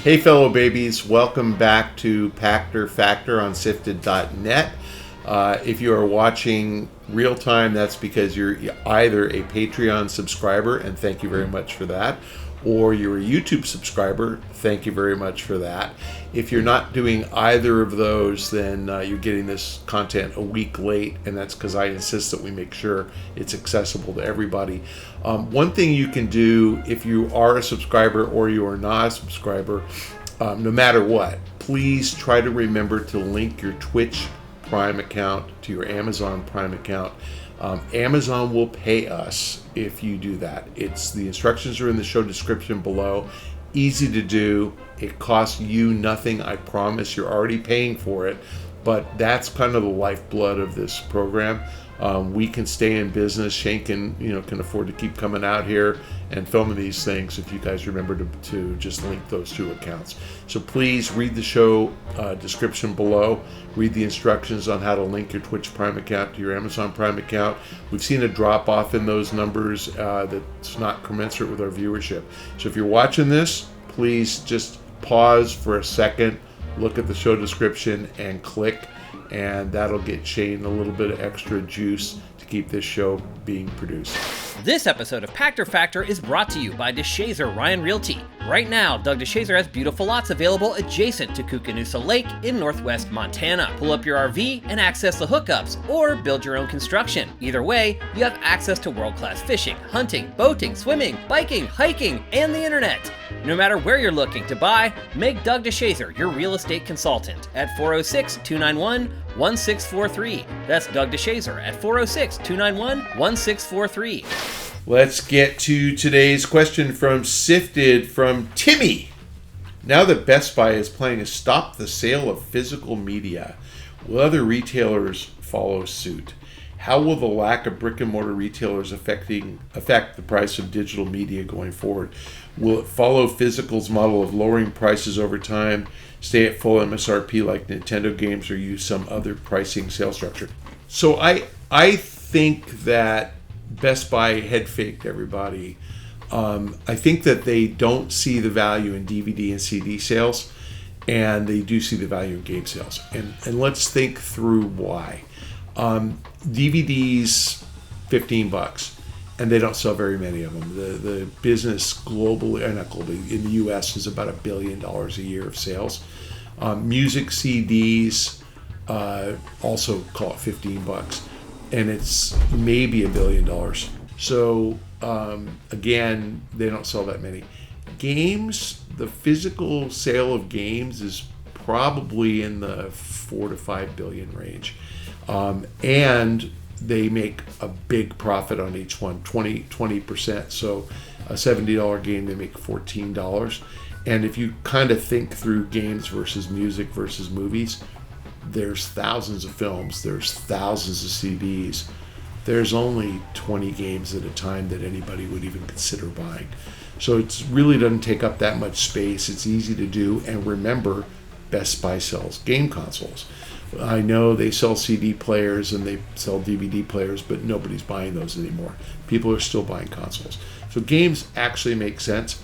Hey fellow babies, welcome back to Pachter Factor on SIFTD.net. If you are watching real time, that's because you're either a Patreon subscriber, and thank you very much for that, or you're a YouTube subscriber, thank you very much for that. If you're not doing either of those, then you're getting this content a week late, and that's because I insist that we make sure it's accessible to everybody. One thing you can do if you are a subscriber or you are not a subscriber, no matter what, please try to remember to link your Twitch Prime account to your Amazon Prime account. Amazon will pay us if you do that. The instructions are in the show description below. Easy to do. It costs you nothing. I promise. You're already paying for it, but that's kind of the lifeblood of this program. We can stay in business. Shane can afford to keep coming out here and filming these things if you guys remember to just link those two accounts. So please read the show description below. Read the instructions on how to link your Twitch Prime account to your Amazon Prime account. We've seen a drop off in those numbers that's not commensurate with our viewership. So if you're watching this, please just pause for a second, look at the show description and click, and that'll get Shane a little bit of extra juice to keep this show being produced. This episode of Pachter Factor is brought to you by DeShazer Ryan Realty. Right now, Doug DeShazer has beautiful lots available adjacent to Koocanusa Lake in northwest Montana. Pull up your RV and access the hookups, or build your own construction. Either way, you have access to world-class fishing, hunting, boating, swimming, biking, hiking, and the internet. No matter where you're looking to buy, make Doug DeShazer your real estate consultant at 406-291-1643. That's Doug DeShazer at 406-291-1643. Let's get to today's question from Sifted from Timmy. Now that Best Buy is planning to stop the sale of physical media, will other retailers follow suit? How will the lack of brick and mortar retailers affect the price of digital media going forward? Will it follow physical's model of lowering prices over time, stay at full MSRP like Nintendo games, or use some other pricing sales structure? So I think that Best Buy head faked everybody. I think that they don't see the value in DVD and CD sales, and they do see the value in game sales. And let's think through why. DVDs, $15, and they don't sell very many of them. The business globally, not globally, in the U.S. is about $1 billion a year of sales. Music CDs, also call it $15, and it's maybe $1 billion. So again, they don't sell that many. Games, the physical sale of games is probably in the 4 to 5 billion range. And they make a big profit on each one, 20%. So a $70 game, they make $14. And if you kind of think through games versus music versus movies, there's thousands of films, there's thousands of CDs. There's only 20 games at a time that anybody would even consider buying. So it really doesn't take up that much space. It's easy to do. And remember, Best Buy sells game consoles. I know they sell CD players and they sell DVD players, but nobody's buying those anymore. People are still buying consoles. So games actually make sense.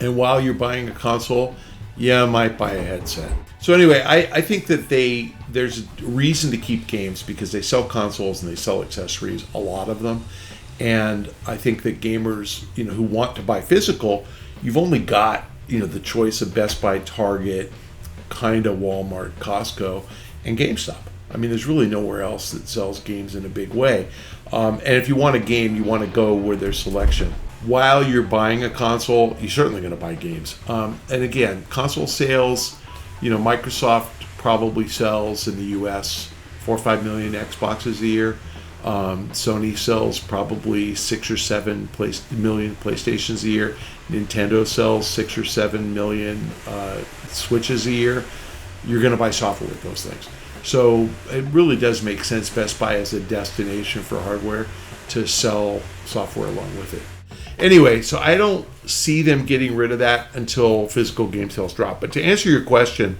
And while you're buying a console, I might buy a headset. So anyway, I think that there's a reason to keep games because they sell consoles and they sell accessories, a lot of them. And I think that gamers, who want to buy physical, you've only got, the choice of Best Buy, Target, kind of Walmart, Costco, and GameStop. I mean, there's really nowhere else that sells games in a big way. And if you want a game, you want to go where there's selection. While you're buying a console, you're certainly going to buy games. And again, console sales, Microsoft probably sells in the US 4 or 5 million Xboxes a year. Sony sells probably 6 or 7 million PlayStations a year. Nintendo sells 6 or 7 million Switches a year. You're going to buy software with those things. So it really does make sense, Best Buy as a destination for hardware, to sell software along with it. Anyway, so I don't see them getting rid of that until physical game sales drop. But to answer your question,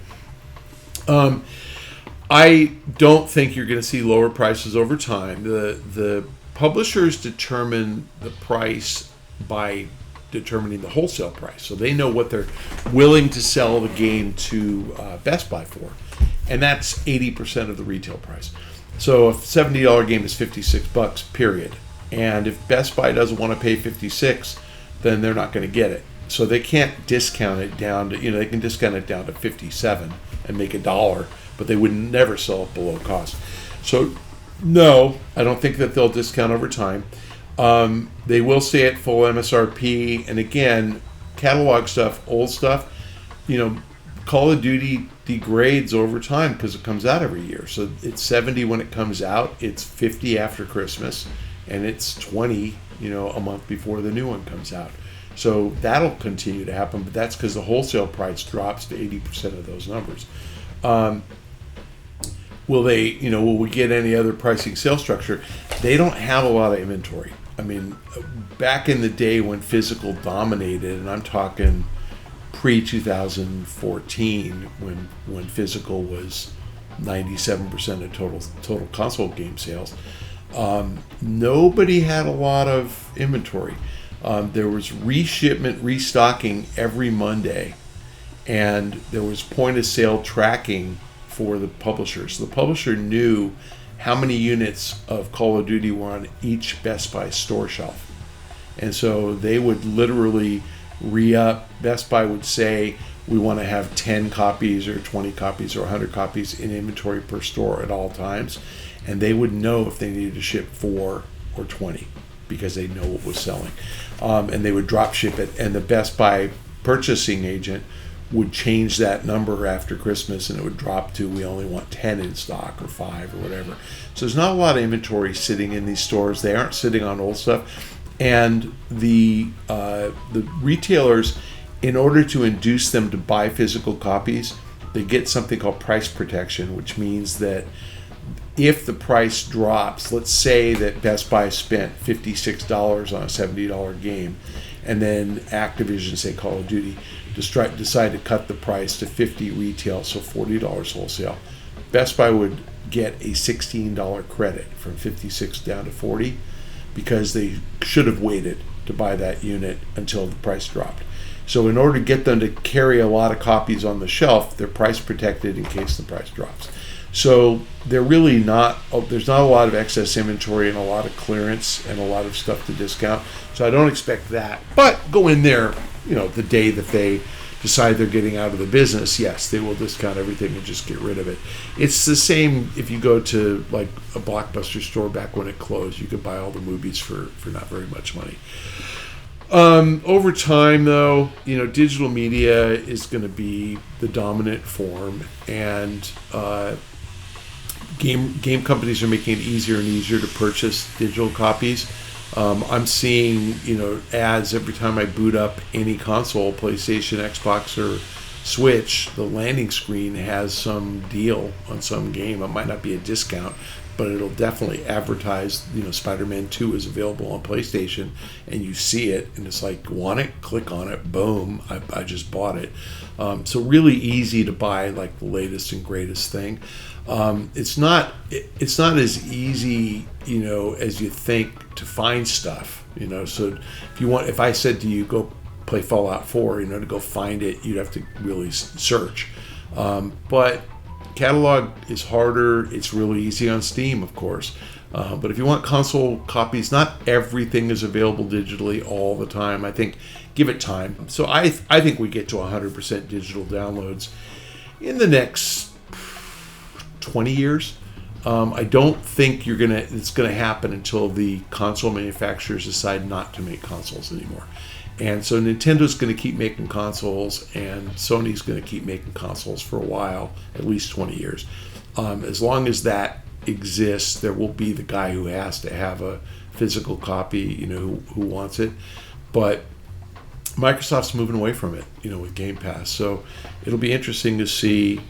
I don't think you're going to see lower prices over time. The publishers determine the price by determining the wholesale price. So they know what they're willing to sell the game to Best Buy for. And that's 80% of the retail price. So a $70 game is $56, period. And if Best Buy doesn't want to pay $56, then they're not going to get it. So they can't discount it down to, they can discount it down to $57 and make $1, but they would never sell it below cost. So no, I don't think that they'll discount over time. They will stay at full MSRP. And again, catalog stuff, old stuff, Call of Duty degrades over time because it comes out every year. So it's 70 when it comes out, it's 50 after Christmas, and it's 20, a month before the new one comes out. So that'll continue to happen, but that's because the wholesale price drops to 80% of those numbers. Will we get any other pricing sales structure? They don't have a lot of inventory. I mean, back in the day when physical dominated, and I'm talking pre-2014, when physical was 97% of total console game sales, nobody had a lot of inventory. There was reshipment, restocking every Monday, and there was point of sale tracking for the publishers. The publisher knew how many units of Call of Duty were on each Best Buy store shelf. And so they would literally re-up. Best Buy would say, we want to have 10 copies or 20 copies or 100 copies in inventory per store at all times. And they would know if they needed to ship 4 or 20 because they know what was selling. And they would drop ship it. And the Best Buy purchasing agent would change that number after Christmas, and it would drop to, we only want 10 in stock or 5 or whatever. So there's not a lot of inventory sitting in these stores. They aren't sitting on old stuff. And the retailers, in order to induce them to buy physical copies, they get something called price protection, which means that if the price drops, let's say that Best Buy spent $56 on a $70 game, and then Activision, say Call of Duty, decide to cut the price to $50 retail, so $40 wholesale. Best Buy would get a $16 credit from $56 down to $40 because they should have waited to buy that unit until the price dropped. So in order to get them to carry a lot of copies on the shelf, they're price protected in case the price drops. So they're really there's not a lot of excess inventory and a lot of clearance and a lot of stuff to discount. So I don't expect that. But go in there, the day that they decide they're getting out of the business, yes, they will discount everything and just get rid of it. It's the same if you go to like a Blockbuster store back when it closed. You could buy all the movies for not very much money. Over time, though, digital media is going to be the dominant form, and game companies are making it easier and easier to purchase digital copies. I'm seeing, ads every time I boot up any console, PlayStation, Xbox, or Switch. The landing screen has some deal on some game. It might not be a discount, but it'll definitely advertise, Spider-Man 2 is available on PlayStation, and you see it, and it's like, want it? Click on it. Boom. I just bought it. So really easy to buy, like, the latest and greatest thing. It's not as easy, as you think to find stuff, So if I said to you, go play Fallout 4, to go find it, you'd have to really search. But catalog is harder. It's really easy on Steam, of course. But if you want console copies, not everything is available digitally all the time. I think give it time. So I think we get to 100% digital downloads in the next 20 years. I don't think it's gonna happen until the console manufacturers decide not to make consoles anymore. And so Nintendo's going to keep making consoles, and Sony's going to keep making consoles for a while, at least 20 years. As long as that exists, there will be the guy who has to have a physical copy, who wants it. But Microsoft's moving away from it, with Game Pass. So it'll be interesting to see.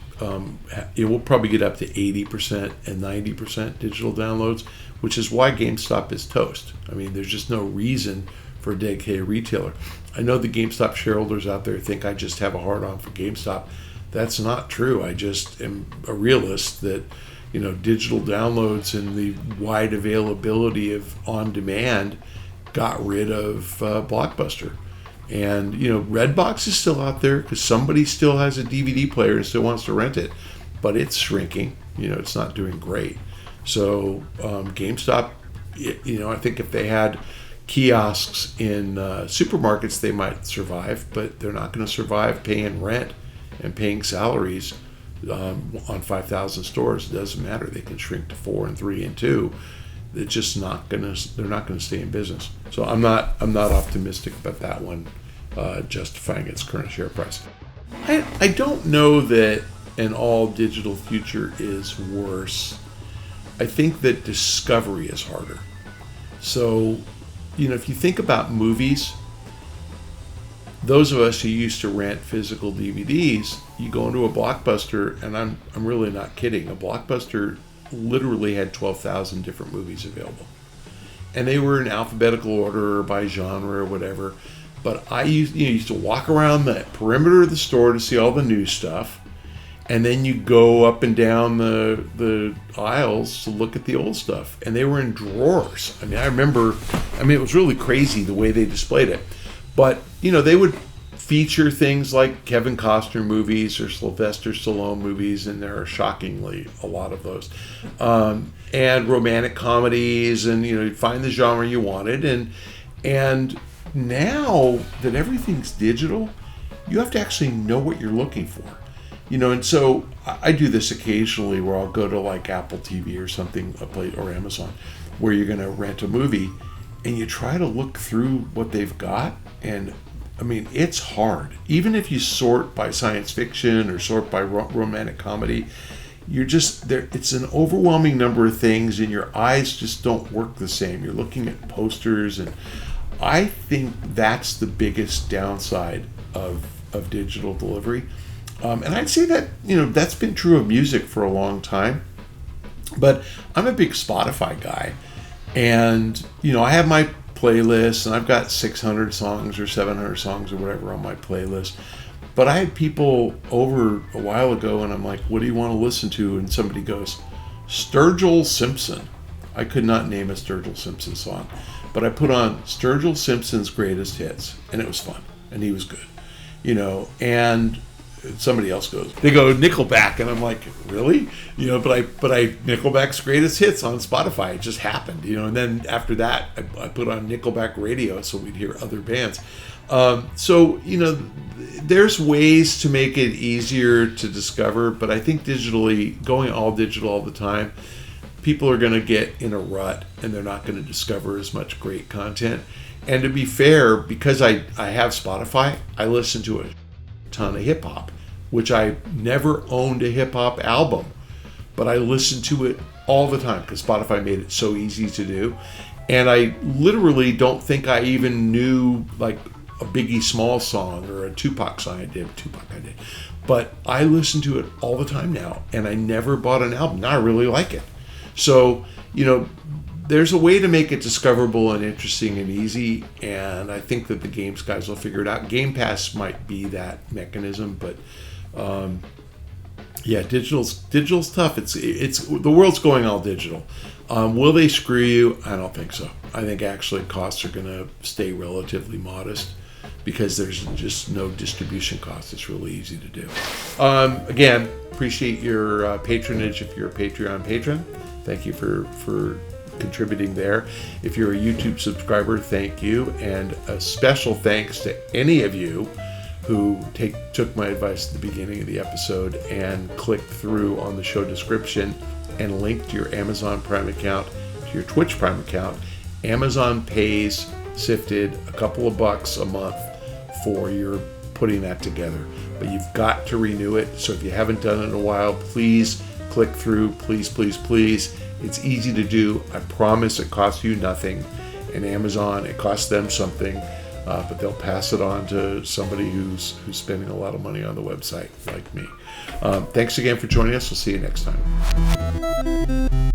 It will probably get up to 80% and 90% digital downloads, which is why GameStop is toast. I mean, there's just no reason for a dedicated retailer. I know the GameStop shareholders out there think I just have a hard-on for GameStop. That's not true. I just am a realist that, digital downloads and the wide availability of on-demand got rid of Blockbuster. And, Redbox is still out there because somebody still has a DVD player and still wants to rent it. But it's shrinking. It's not doing great. So GameStop, I think if they had kiosks in supermarkets, they might survive. But they're not going to survive paying rent and paying salaries on 5,000 stores. It doesn't matter. They can shrink to 4 and 3 and 2. It's just not gonna. They're not gonna stay in business. So I'm not optimistic about that one justifying its current share price. I don't know that an all digital future is worse. I think that discovery is harder. So, if you think about movies, those of us who used to rent physical DVDs, you go into a Blockbuster, and I'm really not kidding. A Blockbuster literally had 12,000 different movies available, and they were in alphabetical order or by genre or whatever. But I used to walk around the perimeter of the store to see all the new stuff, and then you go up and down the aisles to look at the old stuff, and they were in drawers. I remember it was really crazy the way they displayed it. But they would feature things like Kevin Costner movies or Sylvester Stallone movies, and there are shockingly a lot of those, and romantic comedies, and you'd find the genre you wanted, and now that everything's digital, you have to actually know what you're looking for, and so I do this occasionally where I'll go to like Apple TV or something, or Amazon, where you're going to rent a movie, and you try to look through what they've got, and it's hard. Even if you sort by science fiction or sort by romantic comedy, you're just there. It's an overwhelming number of things, and your eyes just don't work the same. You're looking at posters, and I think that's the biggest downside of digital delivery. And I'd say that that's been true of music for a long time. But I'm a big Spotify guy, and I have my playlist, and I've got 600 songs or 700 songs or whatever on my playlist. But I had people over a while ago, and I'm like, what do you want to listen to? And somebody goes, Sturgill Simpson. I could not name a Sturgill Simpson song, but I put on Sturgill Simpson's greatest hits, and it was fun, and he was good, and somebody else they go Nickelback, and I'm like, really? But I Nickelback's greatest hits on Spotify. It just happened, and then after that I put on Nickelback radio so we'd hear other bands. So there's ways to make it easier to discover, but I think digitally, going all digital all the time, people are going to get in a rut, and they're not going to discover as much great content. And to be fair, because I have Spotify, I listen to a ton of hip hop, which I never owned a hip hop album, but I listen to it all the time because Spotify made it so easy to do. And I literally don't think I even knew like a Biggie Smalls song or a Tupac song. I did, but I listen to it all the time now, and I never bought an album. Now I really like it. So there's a way to make it discoverable and interesting and easy, and I think that the games guys will figure it out. Game Pass might be that mechanism, but digital's tough. It's the world's going all digital. Will they screw you? I don't think so. I think actually costs are going to stay relatively modest because there's just no distribution costs. It's really easy to do. Again, appreciate your patronage if you're a Patreon patron. Thank you for contributing there. If you're a YouTube subscriber, thank you, and a special thanks to any of you who took my advice at the beginning of the episode and clicked through on the show description and linked to your Amazon Prime account to your Twitch Prime account. Amazon pays SIFTD a couple of bucks a month for your putting that together, but you've got to renew it. So if you haven't done it in a while, please click through, please. It's easy to do. I promise it costs you nothing. And Amazon, it costs them something, but they'll pass it on to somebody who's spending a lot of money on the website, like me. Thanks again for joining us. We'll see you next time.